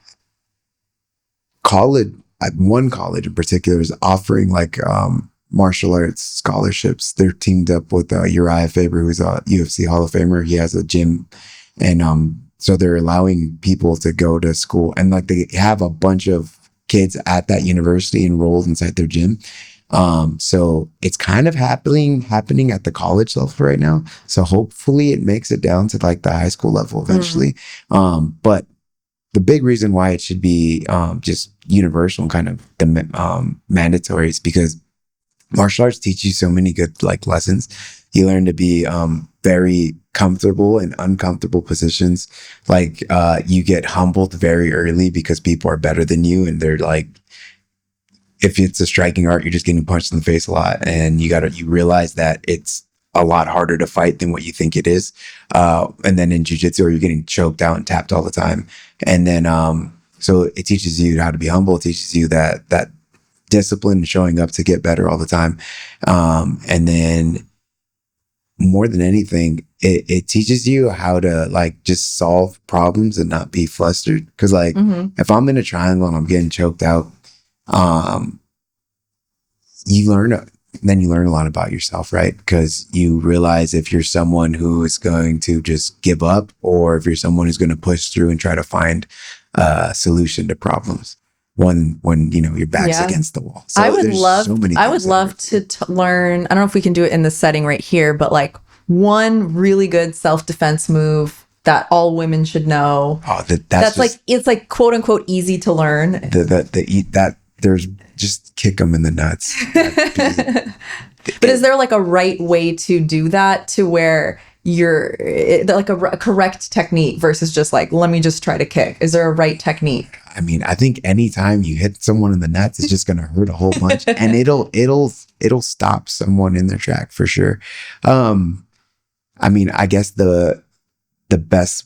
college in particular is offering like martial arts scholarships. They're teamed up with Uriah Faber, who's a UFC Hall of Famer. He has a gym, and so they're allowing people to go to school, and like they have a bunch of kids at that university enrolled inside their gym. So it's kind of happening at the college level right now. So hopefully it makes it down to like the high school level eventually. But the big reason why it should be just universal and kind of mandatory is because martial arts teach you so many good like lessons. You learn to be very comfortable in uncomfortable positions. Like you get humbled very early because people are better than you, and they're like, if it's a striking art, you're just getting punched in the face a lot, and you realize that it's a lot harder to fight than what you think it is. And then in jiu-jitsu, you're getting choked out and tapped all the time. And then, so it teaches you how to be humble. It teaches you that discipline and showing up to get better all the time. And then more than anything, it teaches you how to like just solve problems and not be flustered. Cause like if I'm in a triangle and I'm getting choked out, you learn a lot about yourself, right? Because you realize if you're someone who is going to just give up, or if you're someone who's going to push through and try to find a solution to problems when you know your back's against the wall. So I would love to learn. I don't know if we can do it in this setting right here, but like one really good self-defense move that all women should know. Oh, that's like, it's like quote unquote easy to learn. There's just kick them in the nuts. But is there like a right way to do that to where you're like a correct technique versus just like, let me just try to kick? Is there a right technique? I mean, I think anytime you hit someone in the nuts, it's just going to hurt a whole bunch, and it'll stop someone in their track for sure. I mean, I guess the best,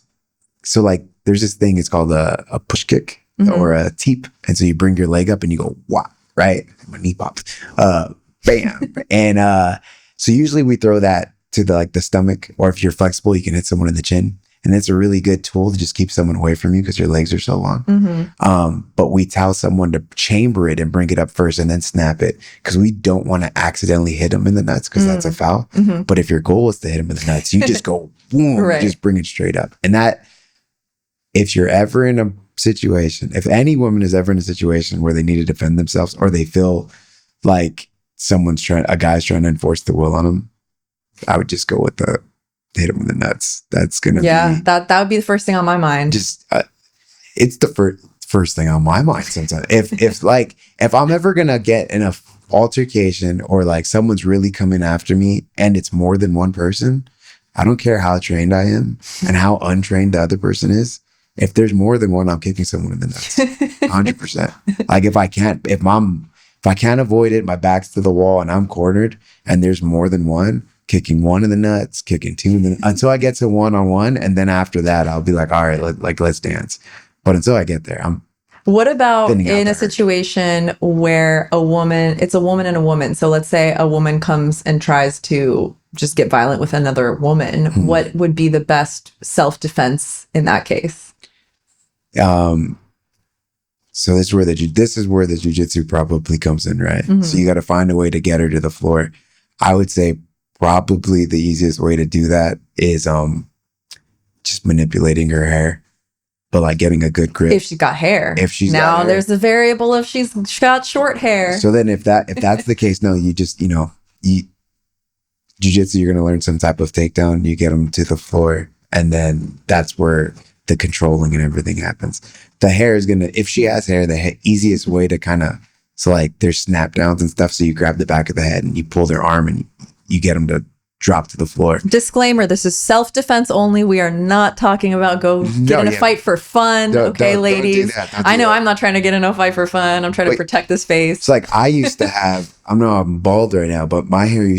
so like there's this thing, it's called a push kick or a teep. And so you bring your leg up and you go, wah, right? My knee pops, bam. And so usually we throw that to the stomach, or if you're flexible, you can hit someone in the chin. And it's a really good tool to just keep someone away from you because your legs are so long. But we tell someone to chamber it and bring it up first and then snap it, because we don't want to accidentally hit them in the nuts, because that's a foul. But if your goal is to hit them in the nuts, you just go boom, right. Just bring it straight up. And that, if you're ever in a situation, if any woman is ever in a situation where they need to defend themselves, or they feel like a guy's trying to enforce the will on them, I would just go with hit him in the nuts. That's gonna be that would be the first thing on my mind. Just it's the first thing on my mind sometimes. If I'm ever gonna get in a altercation, or like someone's really coming after me and it's more than one person, I don't care how trained I am and how untrained the other person is. If there's more than one, I'm kicking someone in the nuts. 100%. Like if I can't avoid it, my back's to the wall and I'm cornered and there's more than one, kicking one in the nuts, kicking two until I get to one-on-one. And then after that, I'll be like, all right, let's dance. But until I get there, what about in a situation where it's a woman and a woman? So let's say a woman comes and tries to just get violent with another woman. What would be the best self-defense in that case? So this is where the jiu-jitsu probably comes in, right? So you got to find a way to get her to the floor. I would say probably the easiest way to do that is just manipulating her hair, but like getting a good grip. If she's got hair. There's the variable if she's got short hair. So then if that's the case, no, you just, jiu-jitsu, you're going to learn some type of takedown. You get them to the floor, and then that's where the controlling and everything happens. The hair is if she has hair, the easiest way to so like there's snap downs and stuff. So you grab the back of the head and you pull their arm and you get them to drop to the floor. Disclaimer, this is self-defense only. We are not talking about get in a fight for fun. Ladies. I know I'm not trying to get in a fight for fun. I'm trying to protect this face. It's like I used to have, I'm bald right now, but my hair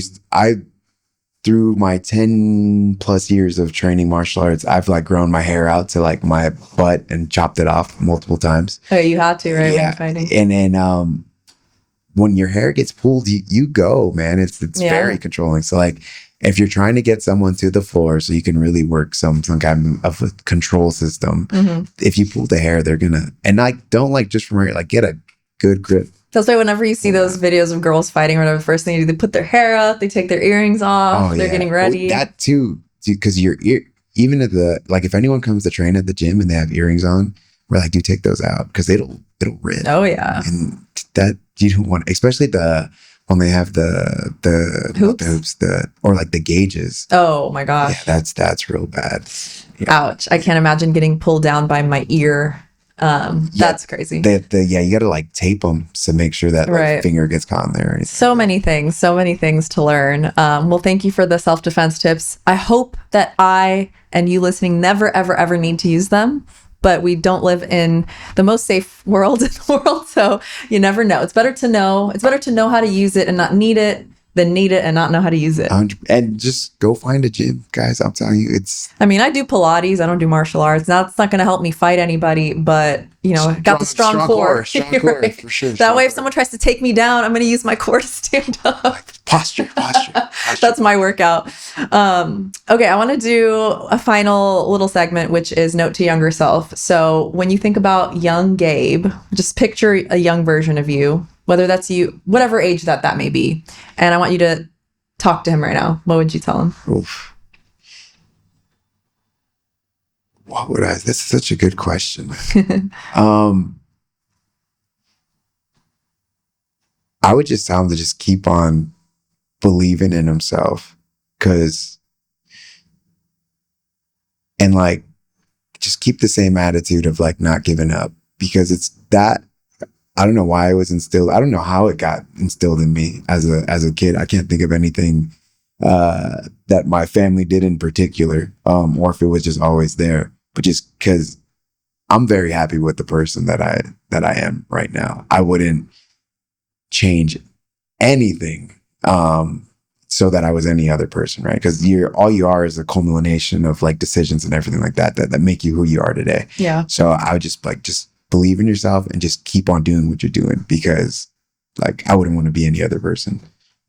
through my 10 plus years of training martial arts, I've like grown my hair out to like my butt and chopped it off multiple times. Oh, you had to, right? Yeah. When you're fighting. And then when your hair gets pulled, you go, man. It's very controlling. So like if you're trying to get someone to the floor so you can really work some kind of a control system, if you pull the hair, they're gonna, and like don't like just from right, like get a good grip. That's why whenever you see those videos of girls fighting or whatever, the first thing they do, they put their hair up, they take their earrings off, they're getting ready. Well, that too, because even at if anyone comes to train at the gym and they have earrings on, we're like, dude, take those out because it'll rip. Oh yeah. And that you don't want, especially when they have the hoops, or like the gauges. Oh my gosh. Yeah, that's real bad. Yeah. Ouch. I can't imagine getting pulled down by my ear. That's crazy. You gotta like tape them to make sure that finger gets caught in there. So many things to learn. Well, thank you for the self-defense tips. I hope that I and you listening never, ever, ever need to use them, but we don't live in the most safe world in the world. So you never know. It's better to know how to use it and not need it than need it and not know how to use it. And just go find a gym, guys. I'm telling you, I mean, I do Pilates. I don't do martial arts. That's not going to help me fight anybody, but got the strong core. Strong core, right? for sure. That way, if someone tries to take me down, I'm going to use my core to stand up. Posture. That's my workout. Okay, I want to do a final little segment, which is note to younger self. So when you think about young Gabe, just picture a young version of you, whether that's you, whatever age that may be. And I want you to talk to him right now. What would you tell him? Oof. What would I? This is such a good question. I would just tell him to just keep on believing in himself, and like just keep the same attitude of like not giving up, because it's that. I don't know why it was instilled. I don't know how it got instilled in me as a kid. I can't think of anything that my family did in particular, or if it was just always there. But just because I'm very happy with the person that I am right now, I wouldn't change anything so that I was any other person, right? Because all you are is a culmination of like decisions and everything like that make you who you are today. Yeah. So I would just believe in yourself and just keep on doing what you're doing, because like I wouldn't want to be any other person.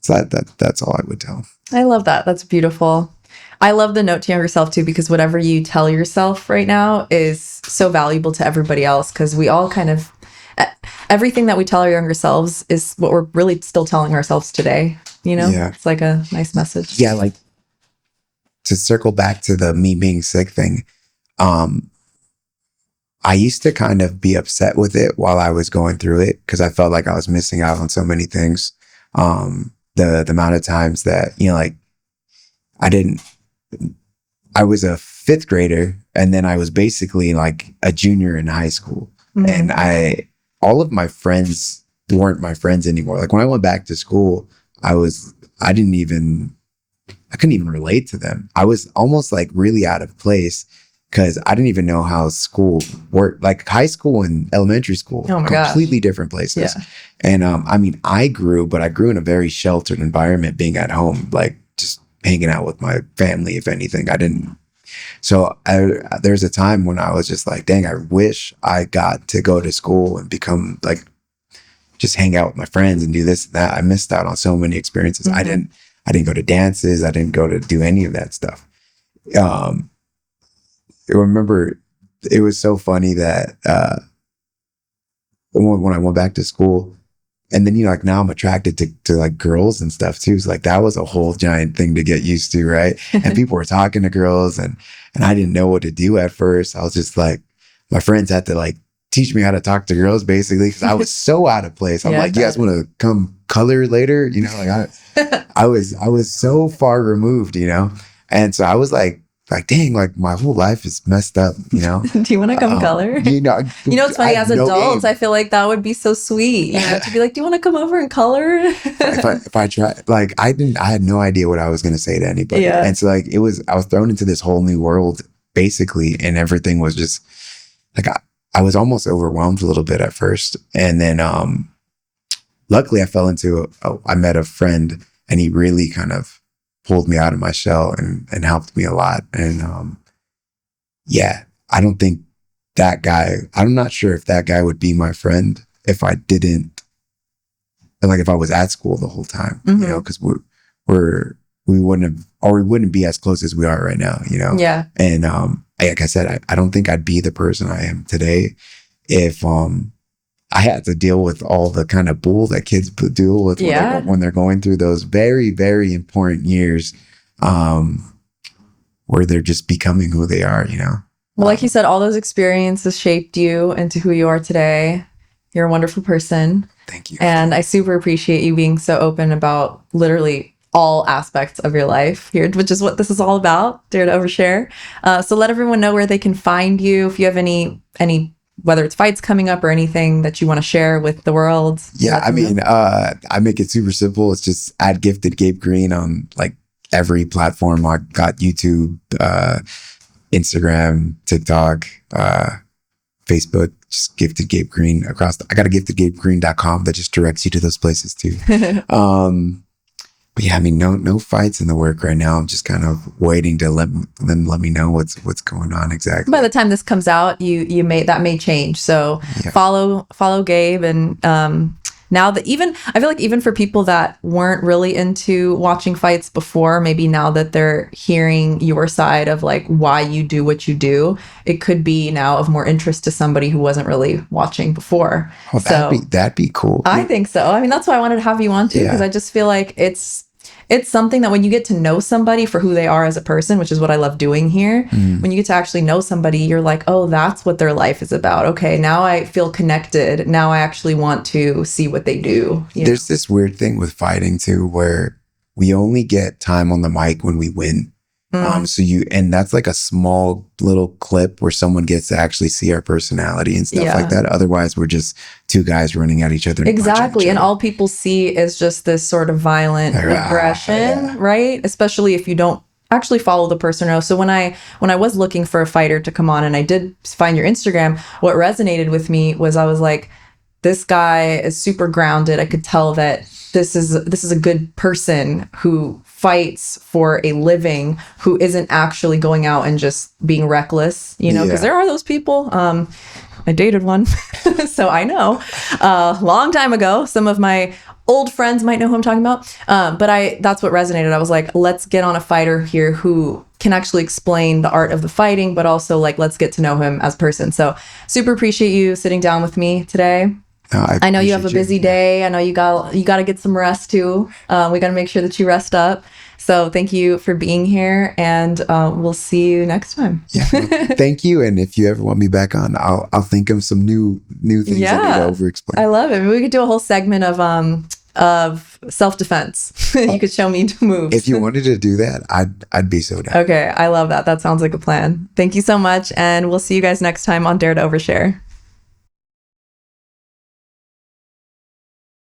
So that's all I would tell them. I love that. That's beautiful. I love the note to younger self too, because whatever you tell yourself right now is so valuable to everybody else, because we all kind of, everything that we tell our younger selves is what we're really still telling ourselves today. Yeah. It's like a nice message. Yeah. Like to circle back to the me being sick thing. I used to kind of be upset with it while I was going through it, because I felt like I was missing out on so many things. The amount of times that, like I was a fifth grader, and then I was basically like a junior in high school. Mm-hmm. And all of my friends weren't my friends anymore. Like when I went back to school, I couldn't even relate to them. I was almost like really out of place, because I didn't even know how school worked. Like high school and elementary school, completely different places. Yeah. And I mean, I grew in a very sheltered environment, being at home, like just hanging out with my family. If anything, I didn't. So there's a time when I was just like, dang, I wish I got to go to school and become like, just hang out with my friends and do this and that. I missed out on so many experiences. Mm-hmm. I didn't go to dances. I didn't go to do any of that stuff. I remember it was so funny that when I went back to school, and then like now I'm attracted to like girls and stuff too. So like that was a whole giant thing to get used to, right? And people were talking to girls, and I didn't know what to do at first. I was just like, my friends had to like teach me how to talk to girls, basically, because I was so out of place. I'm like, you guys want to come color later? Like I was so far removed, and so I was like, dang, like my whole life is messed up, Do you want to come color? It's funny, as adults, I feel like that would be so sweet, to be like, do you want to come over and color? if I try, like I had no idea what I was going to say to anybody. Yeah. And so like I was thrown into this whole new world basically, and everything was just like, I was almost overwhelmed a little bit at first. And then luckily I met a friend, and he really kind of pulled me out of my shell and helped me a lot. And I don't think that guy, I'm not sure if that guy would be my friend if I didn't, like if I was at school the whole time, mm-hmm. Because we wouldn't be as close as we are right now, Yeah. And like I said, I don't think I'd be the person I am today if I had to deal with all the kind of bull that kids deal with when they're going through those very, very important years where they're just becoming who they are, Well, like you said, all those experiences shaped you into who you are today. You're a wonderful person. Thank you. And I super appreciate you being so open about literally all aspects of your life here, which is what this is all about, Dare to Overshare. So let everyone know where they can find you. If you have any whether it's fights coming up or anything that you want to share with the world. Yeah, I mean, I make it super simple. It's just at Gifted Gabe Green on like every platform. I got YouTube, Instagram, TikTok, Facebook, just Gifted Gabe Green I got a giftedgabegreen.com that just directs you to those places too. But yeah, I mean, no fights in the work right now. I'm just kind of waiting to let them let me know what's going on exactly. By the time this comes out, you may change. So Yeah. follow Gabe, and now that I feel like even for people that weren't really into watching fights before, maybe now that they're hearing your side of like why you do what you do, it could be now of more interest to somebody who wasn't really watching before. Oh, that'd be cool. I think so. I mean, that's why I wanted to have you on too, because I just feel like it's something that when you get to know somebody for who they are as a person, which is what I love doing here, when you get to actually know somebody, you're like, oh, that's what their life is about. Okay, now I feel connected. Now I actually want to see what they do. There's this weird thing with fighting too, where we only get time on the mic when we win. And that's like a small little clip where someone gets to actually see our personality and stuff like that. Otherwise, we're just two guys running at each other. Exactly. And all people see is just this sort of violent aggression, right? Especially if you don't actually follow the person. So when I was looking for a fighter to come on and I did find your Instagram, what resonated with me was I was like, this guy is super grounded. I could tell that this is a good person who fights for a living, who isn't actually going out and just being reckless, because there are those people. I dated one, so I know. Long time ago, some of my old friends might know who I'm talking about. But that's what resonated. I was like, let's get on a fighter here who can actually explain the art of the fighting, but also like, let's get to know him as a person. So super appreciate you sitting down with me today. I know you have a busy day. I know you got to get some rest too. We got to make sure that you rest up. So thank you for being here, and we'll see you next time. Yeah, thank you. And if you ever want me back on, I'll think of some new things I need to over-explain. I love it. Maybe we could do a whole segment of self-defense. You could show me moves. If you wanted to do that, I'd be so down. Okay, I love that. That sounds like a plan. Thank you so much, and we'll see you guys next time on Dare to Overshare.